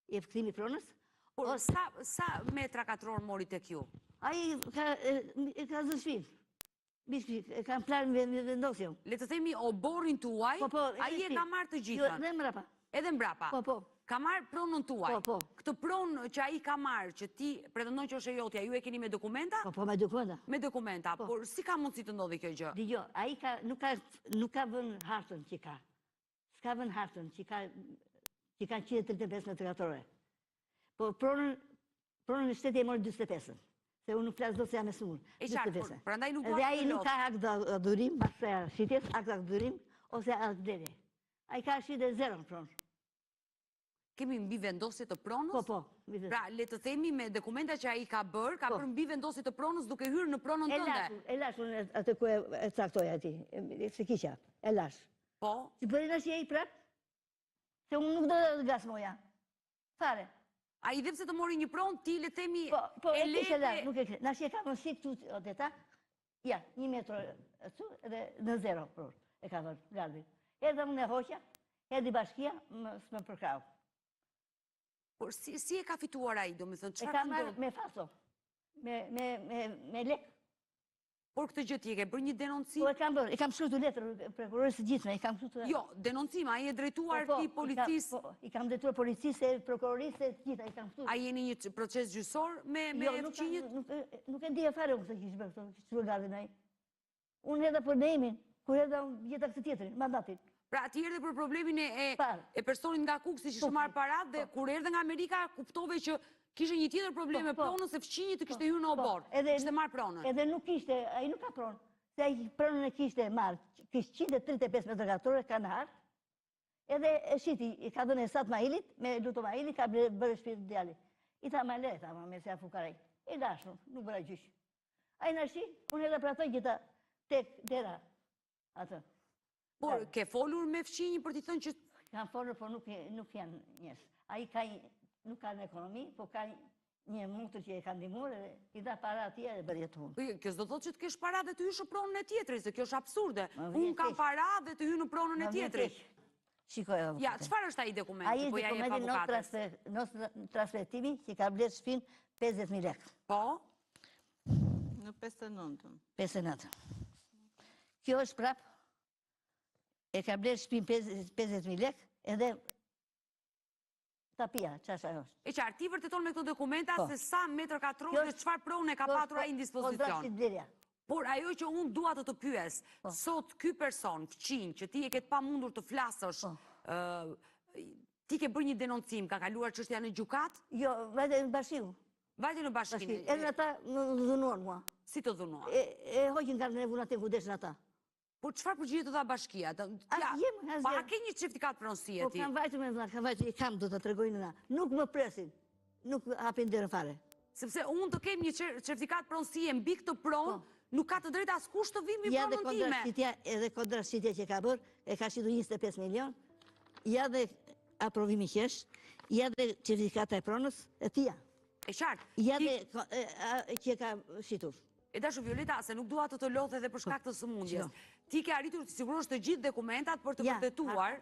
I e këthimi pronës. Por, sa metra katror mori të kju? A i ka zë shpinë. E kam planë me vendosje. Le të themi, o borin tuaj, a i e ka marrë të gjithën. Edhe mbrapa. Edhe mbrapa. Po. Ka marrë pronën tuaj. Po. Këtë pronë që a i ka marrë, që ti pretendon që është e jotja, ju e keni me dokumenta? Po, me dokumenta. Me dokumenta, por si ka mundësi të ndodhi kjo gjë? Dijo, a i nuk ka vën hartën që ka. S'ka vën hartën që ka 135 metër katrore. Po pronën në shteti e mori 25-ën. Se unë nuk flasë do se jam e sunë. E qartë, prandaj nuk dhe a i nuk ka akt dhurim, basë shqitjes, akt dhurim, ose akt dere. A i ka shqit e 0 në pronë. Kemi mbi vendosje të pronës? Po. Pra, le të themi me dokumenta që a i ka bërë mbi vendosje të pronës duke hyrë në pronën tënde. E lash unë atë ku e caktoja ti, se kisha, e lash. Po? Si bëri në që e i prap, se unë nuk do të gasmoja. Fare. A i dhe pse të mori një pronë, ti le themi Po, e kishe lash, nuk e kishe. Në që e ka mësi këtu të ta, ja, 1 metro edhe në 0 pronë, e ka vërë, lardi. Edhe unë e hoqa, edhe bashkia, më përkrau. Por si e ka fituar a i, do me thënë, qëfar ka ndodhë? Me faso, me lek. Por këtë gjë ti e ke bërë një denoncim? Po e kam bërë, e kam shkruar letër prokurorës së gjithme, e kam shkruar. Jo, denoncim, a i e drejtuar ti policisë? Po, i kam drejtuar policisë e prokurorisë e gjitha, i kam shkruar. A jeni një proces gjyqësor me fqinjit? Nuk e ndije fare unë se kishë bërë këto, kishë gardin ai. Unë edhe për nemin, kur edhe gjitha këtë tjetërin, mandatin. Pra ti erdhe për problemin e personit nga Kuksi që shë marë parat dhe kur erdhe nga Amerika kuptove që kishe një tjetër problem me pronën se fqinjit të kishte hyrë në obor. Kishte marë pronën. Edhe nuk kishte, a i nuk ka pronë. se ai pronën e kishte marrë, kishte 135 metra katrore kanar, edhe e shiti, i ka dhënë Esat Mailit, me Luto Mailit, ka bërë shtëpi djalit. I tha ma le, tha ma me se a fukarej. I dashur, nuk bëra gjysh. A i në shi, unë edhe për ato gjitha tek dera atë. Por, ke folur me fqinjë për t'i thënë që... Kanë folur, por nuk janë njës. A i nuk ka në ekonomi, po ka një mutër që e ka ndimur, edhe i da para atje edhe bërë jetë unë. Kjo s'do thotë që të kesh para dhe të hysh në pronën e tjetrit, se kjo është absurde. Unë kam para dhe të hy në pronën e tjetrit. Shikoj avokate. Ja, çfarë është ai dokumenti, po ja jep avokatës? Në transfertimi që ka blerë shpin 50.000 lekë. Po? Në 59. 59. Kjo është prap, e ka blerë shpin 50.000 lekë, edhe tapia, qasha është. E qartë, ti vërteton me këto dokumenta se sa metër katror dhe çfarë pronë e ka patur ai në dispozicion. Kontrakt blerja. Por ajo që unë dua të pyes, sot ky person, fqinj, që ti e ke pa mundur të flasësh, ti ke bërë një denoncim, ka kaluar çështja në gjykat? Jo, vajte në bashkiu. Vajte në bashkinë. Edhe ata më dhunuan mua. Si të dhunuan? E hoqin ka në vunat e kudeshën ata. Por çfarë përgjigje të dha bashkia? Pa ke një certifikat pronësie Po ti? kam vajtë me vëlla, kam vajtë, i kam do të tregojnë na. Nuk më presin, nuk hapin derën fare. Sepse unë të kem një certifikat pronësie mbi këtë pronë, nuk ka të drejtë askush të vinë mi pronën time. Edhe kontrashqitja që ka bërë, e ka shqitur 25 milion, ja dhe aprovimi qesh, ja dhe certifikata e pronës e tia. E qartë. Ja dhe që ka shqitur. E dashur Violeta, se nuk dua të lodhe edhe për shkak të sëmundjes. Ti ke arritur të sigurosh të gjithë dokumentat për të vërtetuar.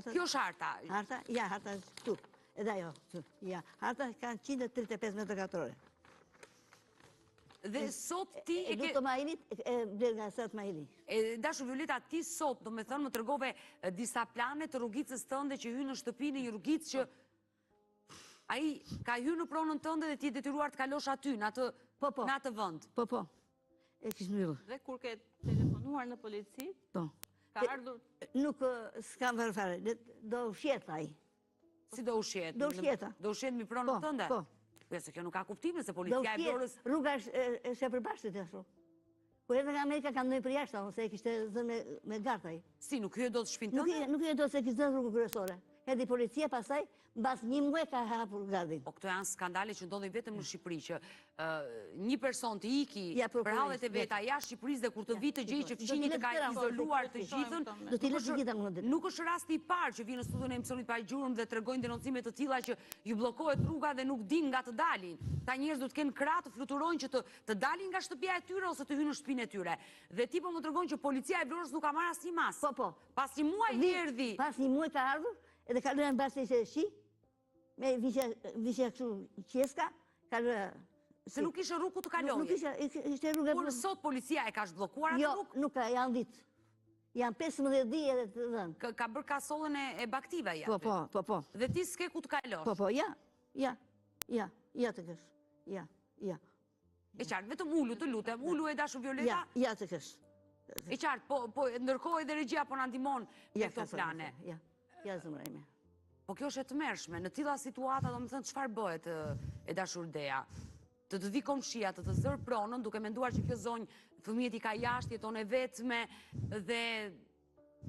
Kjo është harta. Harta, ja, harta këtu. Edhe ajo, ja. Harta kanë 135 metra katrore. Dhe sot ti e ke... Luto Mailit, e blerë nga Esat Maili. Dashur Violeta, ti sot, do me thënë, më tregove disa plane të rrugicës tënde që hynë në shtëpi në një rrugicë që ai ka hyrë në pronën tënde dhe ti e detyruar të kalosh aty, në atë vend. Po. E kishë mjërë. Dhe kur ke telefonuar në polici, ka ardhur... Nuk s'kam vërë fare, do ushjet ai. Si do ushjet? Do ushjeta. Do ushjet mi pronën tënde? Po. Se kjo nuk ka kuptime, se policia e Vlorës... Rruga është e përbashkët e ashtu. Kur edhe nga Amerika ka ndojnë për jashtë, ose e kishte zënë me gartë ai. Si, nuk hyje do të shpinë tënde? Nuk hyje do se kishte zënë rrugë kryesore. Hedhi policia pasaj, mbas një muaj ka hapur gardin. Po këto janë skandale që ndodhin vetëm në Shqipëri, që një person të iki për hallet e veta jashtë Shqipërisë dhe kur të vi të gjej që fqinjit e ka izoluar të gjithën, do t'i lësh gjitha mundet. nuk është rasti i parë që vinë në studion e emisionit pa gjurmë dhe tregojnë denoncime të tilla që ju bllokohet rruga dhe nuk din nga të dalin. Ta njerëz do të kenë krah të fluturojnë që të dalin nga shtëpia e tyre ose të hyjnë në shtëpinë e tyre. Dhe ti po më tregon që policia e Vlorës nuk ka marrë asnjë mas. Po. Pas një muaj erdhi. Pas një muaj ka ardhur, edhe ka lënë bashkë se shi, me vishja kështu qeska, ka lënë... Se nuk ishe rrugë ku të kalojë. Nuk ishte rrugë... Por sot policia e ka zhbllokuar atë rrugë? Jo, nuk ka, janë ditë. Janë 15 di edhe të dhënë. Ka bërë kasollën e baktive, ja? Po. Dhe ti s'ke ku të kalosh? Po, ja të kësh. Ja. E qartë, vetëm ulu të lutem, ulu e dashur Violeta? Ja të kësh. E qartë, po ndërkohë edhe regjia po na ndihmon me këto plane. Ja zëmrejme. Po kjo është e tmerrshme, në tilla situata do të thënë çfarë bëhet e dashur Dea? Të vi komshia, të zër pronën, duke menduar që kjo zonjë fëmijët i ka jashtë, jeton e vetme dhe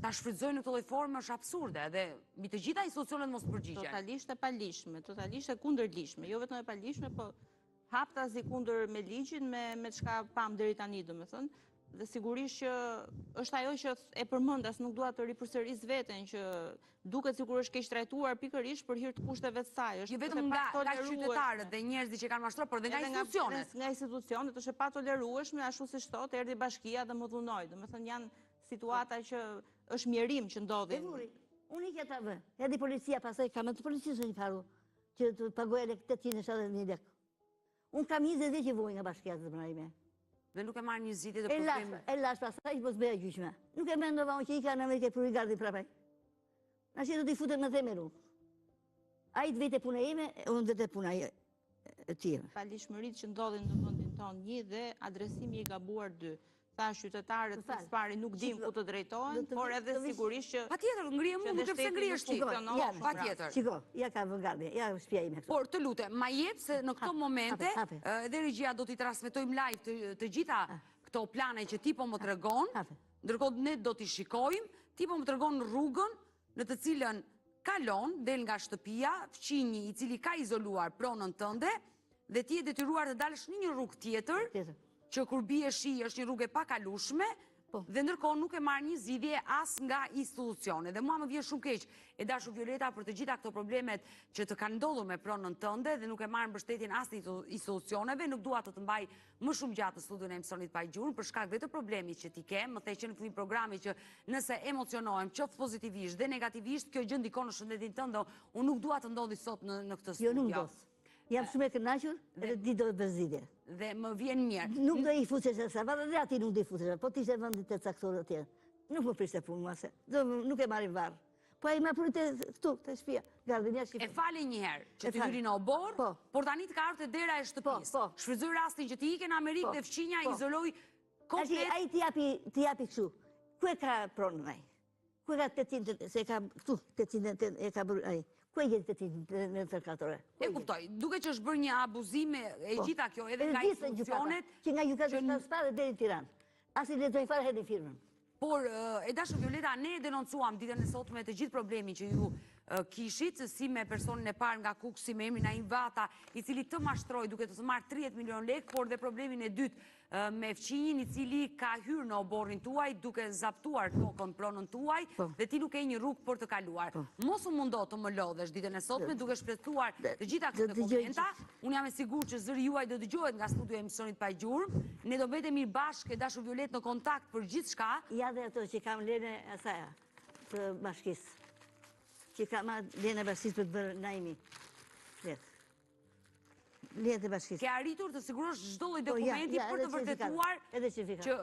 ta shfrytëzojnë në këtë lloj forme është absurde dhe mbi të gjitha institucionet mos përgjigjen. Totalisht e palishme, totalisht e kundërlishme, jo vetëm e palishme, po haptazi kundër me ligjin, me çka pam deri tani, domethënë. Dhe sigurisht që është ajo që e përmendas, nuk dua të ripërsëris veten që duket sikur është keq trajtuar pikërisht për hir të kushteve të saj. Jo vetëm nga qytetarët dhe njerëzit që kanë mashtruar, por edhe nga institucionet. Nga institucionet është e patolerueshme, ashtu siç thotë, erdhi bashkia dhe më dhunoi. Domethënë janë situata që është mjerim që ndodhin. Unë i ta vë. Hedhi policia pasaj kam të policisë një faru që të pagoja 870.000 lekë. Unë kam 20 ditë që vuaj nga bashkia të zbërajme. Dhe nuk e marrë një zgjidhje të problemi. E lash pasaj që po s'beja gjyqme. Nuk e mendova unë që i ka në Amerike për i gardi prapaj. Në që do t'i futet në themeru. A i të vete puna ime, unë vete puna e tjere. Palishmërit që ndodhin në vendin tonë 1 dhe adresimi i gabuar 2. Tha qytetarët të spari nuk dim ku të drejtohen, por edhe sigurisht që... Patjetër, ngrije mu, nuk e pse ngrihesh ti. Patjetër. Shiko, ja ka vëngardi, ja shpia ime këtu. Por të lutem, ma jep se në këto momente, edhe regjia do t'i transmetojmë live të gjitha këto plane që ti po më tregon, ndërkohë ne do t'i shikojmë, ti po më tregon rrugën në të cilën kalon, del nga shtëpia, fqinji i cili ka izoluar pronën tënde, dhe ti e detyruar të dalësh në një rrugë tjetër, që kur bie shi është një rrugë e pakalueshme, dhe ndërkohë nuk e marrë një zgjidhje as nga institucione. Dhe mua më vjen shumë keq, e dashur Violeta, për të gjitha këto problemet që të kanë ndodhur me pronën tënde dhe nuk e marrë mbështetjen as të institucioneve, nuk dua të mbaj më shumë gjatë në studion e emisionit Pa Gjuhën për shkak vetë problemit që ti ke. Më the që në fillim programi që nëse emocionohem qoftë pozitivisht dhe negativisht, kjo gjë ndikon në shëndetin tënd, unë nuk dua të ndodhi sot në këtë studio. Jo, nuk ndodh. Jam shumë e kënaqur edhe ti do të bësh zgjidhje. Dhe më vjen mirë. Nuk do i futesh se sa dhe ati nuk do i futesh, po ti ishte vendit të caktuar atje. Nuk më prishte punë mua se, nuk e marrin varr. Po ai më prite këtu, te shtëpia, gardenia shifë. E fali një herë që ti hyri në obor, por tani të ka ardhur te dera e shtëpisë. Shfrytëzoj rastin që ti ike në Amerikë dhe fqinja izoloi komplet. Ai ti japi kështu. Ku e ka pronën ai? Ku e ka 800 se ka këtu 800 e ka bërë ai. Ku e gjetë të në tërkatore? E kuptoj, duke që është bërë një abuzim e gjitha kjo, edhe nga institucionet... Që nga gjukatë të Spadë dhe në Tiranë. Asi lexoj fare hedhi firmën. Por, e dashur Violeta, ne denoncuam ditën e sotme të gjithë problemin që ju kishit, si me personin e parë nga Kuksi me emrin Naim Vata, i cili të mashtroi duke të marrë 30 milion lekë, por dhe problemin e dytë me fqinjin i cili ka hyrë në oborrin tuaj duke zaptuar kokën pronën tuaj dhe ti nuk e një rrugë për të kaluar. Mos u mundo të më lodhesh ditën e sotme duke shpresuar të gjitha këto dokumenta. Unë jam e sigurt që zëri juaj do dëgjohet nga studio e emisionit Pa Gjurmë. Ne do mbetemi bashkë, dashur Violet, në kontakt për gjithçka. Ja dhe ato që kam lene asaja të bashkisë. Që kam lene bashkisë për të bërë Naimi. Letë e bashkisë. Ke arritur të sigurosh çdo lloj dokumenti për të vërtetuar që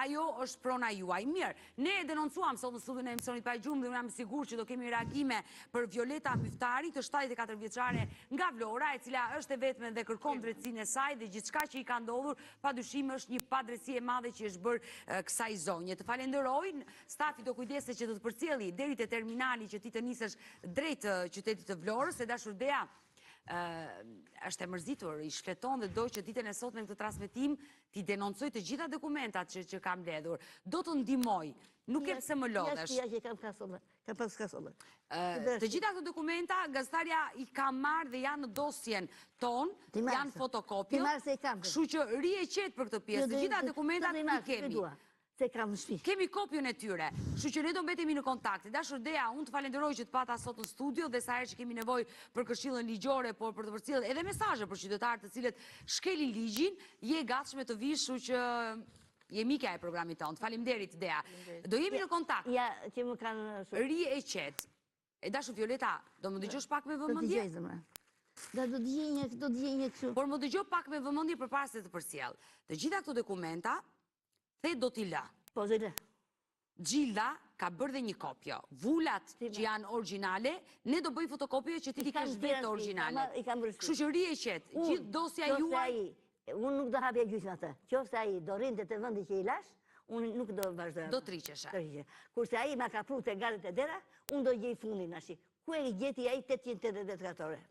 ajo është prona juaj. Mirë, ne e denoncuam sot në studion e emisionit Pa Gjurmë dhe unë jam sigurt që do kemi reagime për Violeta Myftari, të 74 vjeçare nga Vlora, e cila është e vetme dhe kërkon drejtsinë e saj dhe gjithçka që i ka ndodhur, padyshim është një padrejtësi e madhe që është bërë kësaj zonje. Të falenderoj, stafi do kujdeset që do të përcjelli deri te terminali që ti të nisësh drejt qytetit të Vlorës, e dashur Dea, është e mërzitur, i shfleton dhe doj që ditën e sotme në këtë transmetim ti denoncoj të gjitha dokumentat që kam mbledhur. Do të ndihmoj, nuk e pse më lodhesh. Ja që kam pas kasollë. Të gjitha këto dokumenta, gazetarja i ka marrë dhe janë në dosjen ton, janë fotokopjo, kështu që ri e qetë për këtë pjesë. Të gjitha dokumentat i kemi. Se kam në shtëpi. Kemi kopjën e tyre, kështu që ne do mbetemi në kontakt. Dashur Dea, unë të falenderoj që të pata sot në studio dhe sa herë që kemi nevojë për këshillën ligjore, por për të përcjellë edhe mesazhe për qytetarët të cilët shkelin ligjin, je gatshme të vish, kështu që je mikja e programit tonë. Faleminderit Dea. Do jemi në kontakt. Ja, që më kanë ri e qetë. E dashur Violeta, do më dëgjosh pak me vëmendje? Do dëgjoj një kështu. Por më dëgjoj pak me vëmendje përpara se të përcjell. Të gjitha këto dokumenta the do t'i la. Po, dhe le. Gjilda ka bërë dhe një kopjo. Vullat që janë origjinale, ne do bëjmë fotokopje që ti kesh vetë origjinale. Kështu që ri e qetë, gjithë dosja juaj... Unë nuk do hapja gjysmë atë. Qofse ai do rinte te vendi që i lash, unë nuk do vazhdoj. Do triqesha. Kurse ai ma ka pru te galet e dera, unë do gjej fundin ashi. Ku e gjeti ai 880 katore?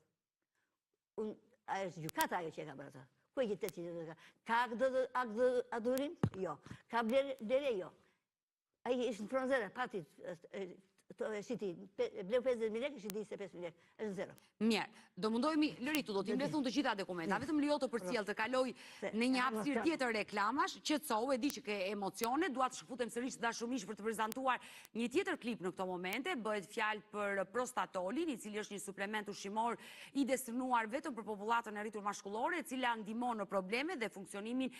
Ajo është gjykata ajo që e ka bërë atë. Ku e gjithë të që ka adhurim? Jo. Ka blerje? Jo. A i ishtë në fronzere, pati, bleu 50.000 lekë, shiti 25.000 lekë, është në zero. Mirë, do mundohemi, Lëritu, do t'im lethun të gjitha dokumenta, vetëm lijo të përcjell të kaloj në një hapësirë tjetër reklamash, qetësohu, e di që ke emocione, dua të shkëputem sërish të dashumish për të prezantuar një tjetër klip në këto momente, bëhet fjalë për prostatolin, i cili është një suplement ushqimor i destinuar vetëm për popullatën e rritur mashkullore, e cila ndihmon në probleme dhe funksionimin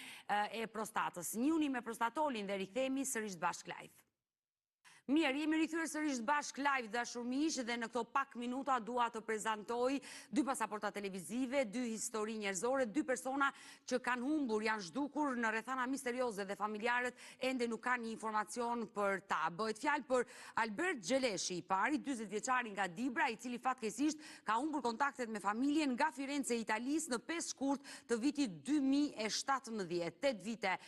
e prostatës. Njihuni me prostatolin dhe rikthehemi sërish bashkë live. Mirë, jemi rikthyer sërish bashkë live dashur miq dhe në këto pak minuta dua të prezantoj 2 pasaporta televizive, 2 histori njerëzore, 2 persona që kanë humbur, janë zhdukur në rrethana misterioze dhe familjarët ende nuk kanë një informacion për ta. Bëhet fjalë për Albert Xheleshi, i pari, 40 vjeçari nga Dibra, i cili fatkeqësisht ka humbur kontaktet me familjen nga Firenze, Italis në 5 shkurt të vitit 2017. 8 vite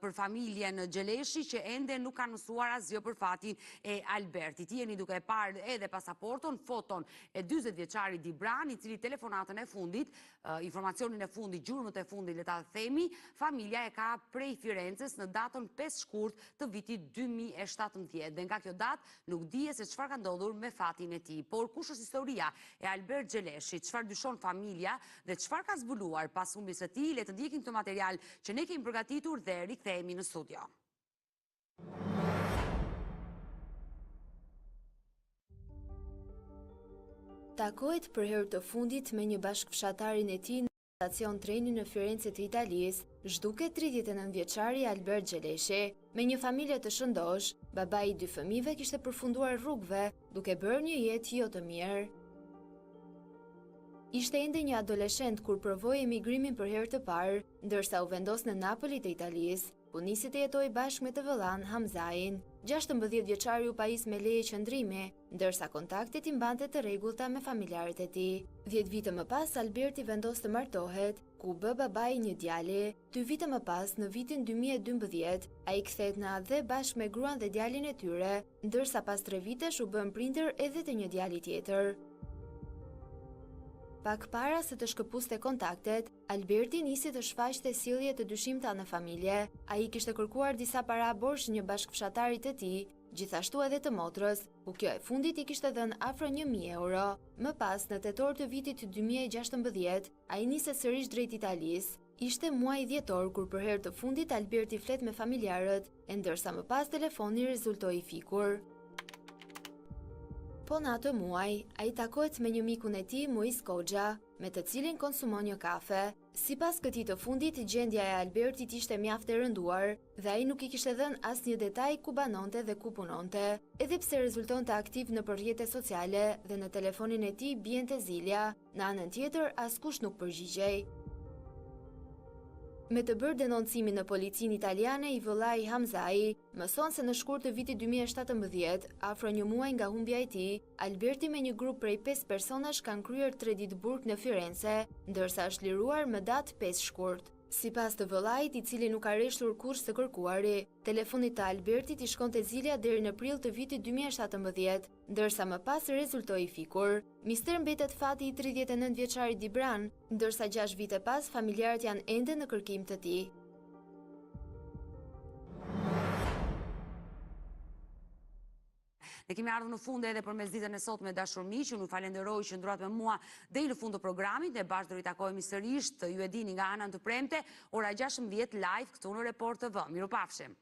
për familjen Xheleshi që ende nuk kanë mësuar asgjë për fatin e Albertit. Jeni duke parë edhe pasaporton, foton e 40 vjeçarit Dibran, i cili telefonatën e fundit, informacionin e fundit, gjurmët e fundit, le ta themi, familja e ka prej Firenzës në datën 5 shkurt të vitit 2017. Dhe nga kjo datë nuk dije se çfarë ka ndodhur me fatin e tij. Por kush është historia e Albert Xheleshit, çfarë dyshon familja dhe çfarë ka zbuluar pas humbjes së tij? Le të ndjekim këtë material që ne kemi përgatitur dhe rikthehemi në studio. Takohet për herë të fundit me një bashkëfshatarin e tij në stacion treni në Firenze të Italisë, zhduket 39 vjeçari Albert Xheleshi. Me një familje të shëndosh, babai i 2 fëmijëve kishte përfunduar rrugëve duke bërë një jetë jo të mirë. Ishte ende një adoleshent kur provoi emigrimin për herë të parë, ndërsa u vendos në Napoli të Italisë, ku nisi të jetojë bashkë me të vëllan Hamzain. 16 vjeçari u pajis me leje qëndrimi, ndërsa kontaktet i mbante të rregullta me familjarët e tij. 10 vite më pas, Alberti vendos të martohet, ku bë babai një djali. 2 vite më pas, në vitin 2012, ai kthehet në Adhe bashkë me gruan dhe djalin e tyre, ndërsa pas 3 vitesh u bën prindër edhe të një djali tjetër. Pak para se të shkëpuste kontaktet, Alberti nisi të shfaqte sjellje të dyshimta në familje. Ai kishte kërkuar disa para borxh një bashkëfshatarit të tij, gjithashtu edhe të motrës, ku kjo e fundit i kishte dhënë afro 1000 euro. Më pas, në tetor të vitit 2016, ai nisi sërish drejt Italisë. Ishte muaji dhjetor kur për herë të fundit Alberti flet me familjarët, e ndërsa më pas telefoni rezultoi fikur. Po në atë muaj, ai takohet me një mikun e tij, Muis Koxha, me të cilin konsumon një kafe. Sipas këtij të fundit, gjendja e Albertit ishte mjaft e rënduar dhe ai nuk i kishte dhënë asnjë detaj ku banonte dhe ku punonte. Edhe pse rezultonte aktiv në rrjetet sociale dhe në telefonin e tij bjente zilja, në anën tjetër askush nuk përgjigjej. Me të bërë denoncimin në policinë italiane, i vëllai Hamzai mëson se në shkurt të vitit 2017, afro një muaj nga humbja e tij, Alberti me një grup prej 5 personash kanë kryer 3 ditë burg në Firenze, ndërsa është liruar më datë 5 shkurt. Sipas të vëllait, i cili nuk ka rreshtur kurrë të kërkuari, telefonit të Albertit i shkonte zilja deri në prill të vitit 2017, ndërsa më pas rezultoi fikur. Mister mbetet fati i 39 vjeçarit Dibran, ndërsa 6 vite pas familjarët janë ende në kërkim të tij. Ne kemi ardhur në fund edhe përmes ditën e sotme dashur miq, ju falenderoj që ndruat me mua deri në fund të programit. Ne bashkë do ritakojmë sërish, ju e dini nga ana të premte, ora 16 live këtu në Report TV. Mirupafshim.